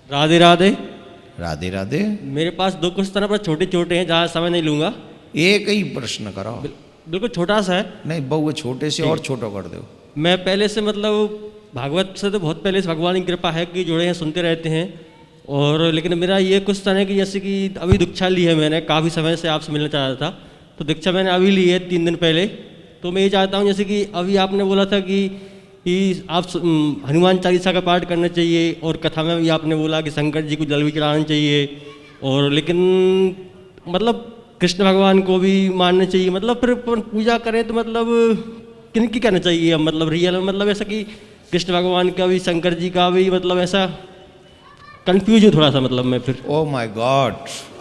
राधे राधे। राधे राधे। मेरे पास दो क्वेश्चन है पर छोटे छोटे हैं, ज़्यादा समय नहीं लूँगा। एक ही प्रश्न करो। बिल्कुल छोटा सा है। नहीं बहु छोटे से और छोटा कर दो। मैं पहले से मतलब भागवत से तो बहुत पहले से भगवान की कृपा है कि जुड़े हैं, सुनते रहते हैं। और लेकिन मेरा ये क्वेश्चन है कि जैसे कि अभी दीक्षा ली है मैंने, काफ़ी समय से आपसे मिलना चाह रहा था, तो दीक्षा मैंने अभी ली है 3 दिन पहले। तो मैं ये चाहता हूँ जैसे कि अभी आपने बोला था कि आप हनुमान चालीसा का पाठ करना चाहिए, और कथा में भी आपने बोला कि शंकर जी को जल भी चढ़ाना चाहिए, और लेकिन मतलब कृष्ण भगवान को भी मानना चाहिए। मतलब फिर पूजा करें तो मतलब किन की करना चाहिए हम, मतलब रियल में, मतलब ऐसा कि कृष्ण भगवान का भी शंकर जी का भी, मतलब ऐसा कंफ्यूज हूँ थोड़ा सा। मतलब मैं फिर ओ माय गॉड,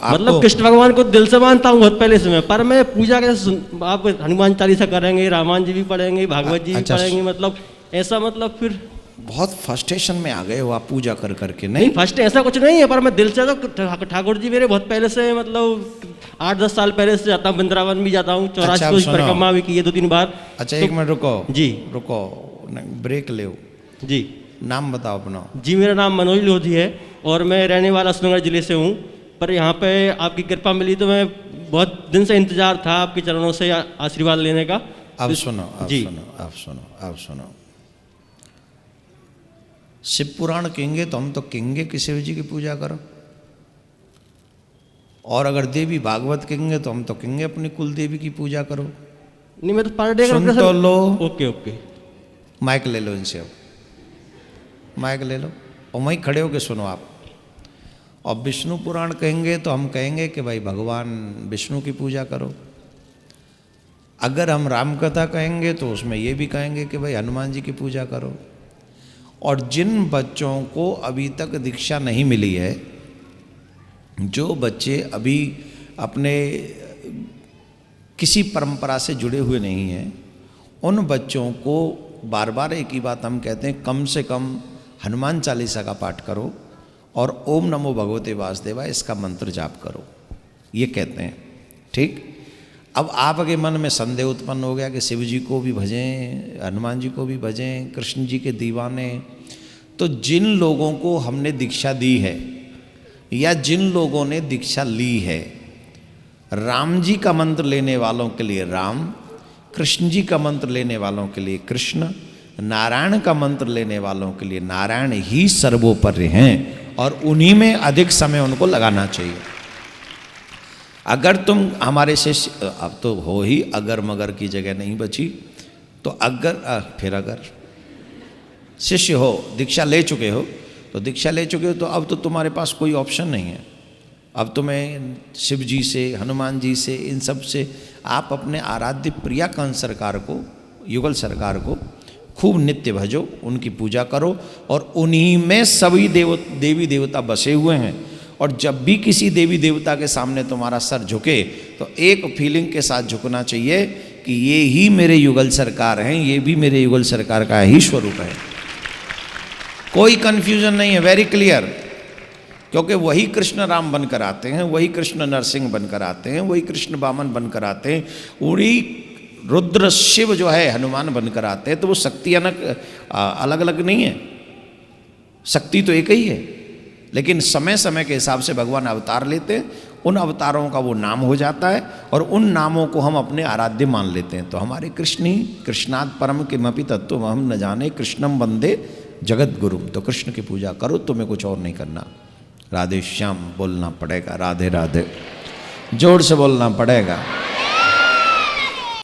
मतलब कृष्ण भगवान को दिल से मानता हूँ बहुत पहले से मैं, पर मैं पूजा कैसे आप हनुमान चालीसा करेंगे, रामायण जी भी पढ़ेंगे, भागवत जी भी अच्छा, पढ़ेंगे, मतलब ऐसा मतलब फिर बहुत फ्रस्ट्रेशन में आ गए हो आप पूजा कर करके। नहीं, नहीं फर्स्ट ऐसा कुछ नहीं है, पर मैं दिल से तो ठाकुर जी मेरे बहुत पहले से, मतलब 8-10 साल पहले से जाता हूँ, वृंदावन भी जाता हूँ, 84 अच्छा, को सुनो। परिक्रमा भी की है 2-3 बार। अच्छा तो, एक मिनट रुको जी रुको, ब्रेक ले। जी नाम बताओ अपना। जी, मेरा नाम मनोज लोधी है और मैं रहने वाला सुंदरगढ़ जिले से हूँ। पर यहाँ पे आपकी कृपा मिली तो मैं बहुत दिन से इंतजार था आपके चरणों से आशीर्वाद लेने का। अब सुनो, अब जी सुनो, अब सुनो, अब सुनो। शिव पुराण कहेंगे तो हम तो कहेंगे कि शिव जी की पूजा करो, और अगर देवी भागवत कहेंगे तो हम तो कहेंगे अपनी कुल देवी की पूजा करो। नहीं, मैं तो पर डे सुन तो लो। Okay okay. माइक ले लो इनसे, अब माइक ले लो और वहीं खड़े होके सुनो आप। और विष्णु पुराण कहेंगे तो हम कहेंगे कि भाई भगवान विष्णु की पूजा करो। अगर हम राम कथा कहेंगे तो उसमें ये भी कहेंगे कि भाई हनुमान जी की पूजा करो। और जिन बच्चों को अभी तक दीक्षा नहीं मिली है, जो बच्चे अभी अपने किसी परंपरा से जुड़े हुए नहीं हैं, उन बच्चों को बार बार एक ही बात हम कहते हैं, कम से कम हनुमान चालीसा का पाठ करो और ओम नमो भगवते वासुदेवाय इसका मंत्र जाप करो, ये कहते हैं। ठीक। अब आपके मन में संदेह उत्पन्न हो गया कि शिव जी को भी भजें, हनुमान जी को भी भजें, कृष्ण जी के दीवाने। तो जिन लोगों को हमने दीक्षा दी है या जिन लोगों ने दीक्षा ली है, राम जी का मंत्र लेने वालों के लिए राम, कृष्ण जी का मंत्र लेने वालों के लिए कृष्ण, नारायण का मंत्र लेने वालों के लिए नारायण ही सर्वोपरि हैं, और उन्हीं में अधिक समय उनको लगाना चाहिए। अगर तुम हमारे शिष्य, अब तो हो ही, अगर मगर की जगह नहीं बची, तो अगर फिर अगर शिष्य हो, दीक्षा ले चुके हो, तो दीक्षा ले चुके हो तो अब तो तुम्हारे पास कोई ऑप्शन नहीं है। अब तुम्हें शिव जी से, हनुमान जी से, इन सब से आप अपने आराध्य प्रियाकांत सरकार को, युगल सरकार को खूब नित्य भजो, उनकी पूजा करो, और उन्हीं में सभी देवी देवता बसे हुए हैं। और जब भी किसी देवी देवता के सामने तुम्हारा सर झुके तो एक फीलिंग के साथ झुकना चाहिए कि ये ही मेरे युगल सरकार हैं, ये भी मेरे युगल सरकार का ही स्वरूप है। कोई कंफ्यूजन नहीं है, वेरी क्लियर। क्योंकि वही कृष्ण राम बनकर आते हैं, वही कृष्ण नरसिंह बनकर आते हैं, वही कृष्ण वामन बनकर आते हैं, वही रुद्र शिव जो है हनुमान बनकर आते हैं। तो वो शक्ति अलग अलग नहीं है, शक्ति तो एक ही है, लेकिन समय समय के हिसाब से भगवान अवतार लेते हैं, उन अवतारों का वो नाम हो जाता है, और उन नामों को हम अपने आराध्य मान लेते हैं। तो हमारे कृष्ण ही कृष्णात् परम किमपि तत्त्वम् अहम् न जाने कृष्णम वंदे जगत गुरुम। तो कृष्ण की पूजा करो, तुम्हें कुछ और नहीं करना। राधे श्याम बोलना पड़ेगा, राधे राधे जोर से बोलना पड़ेगा।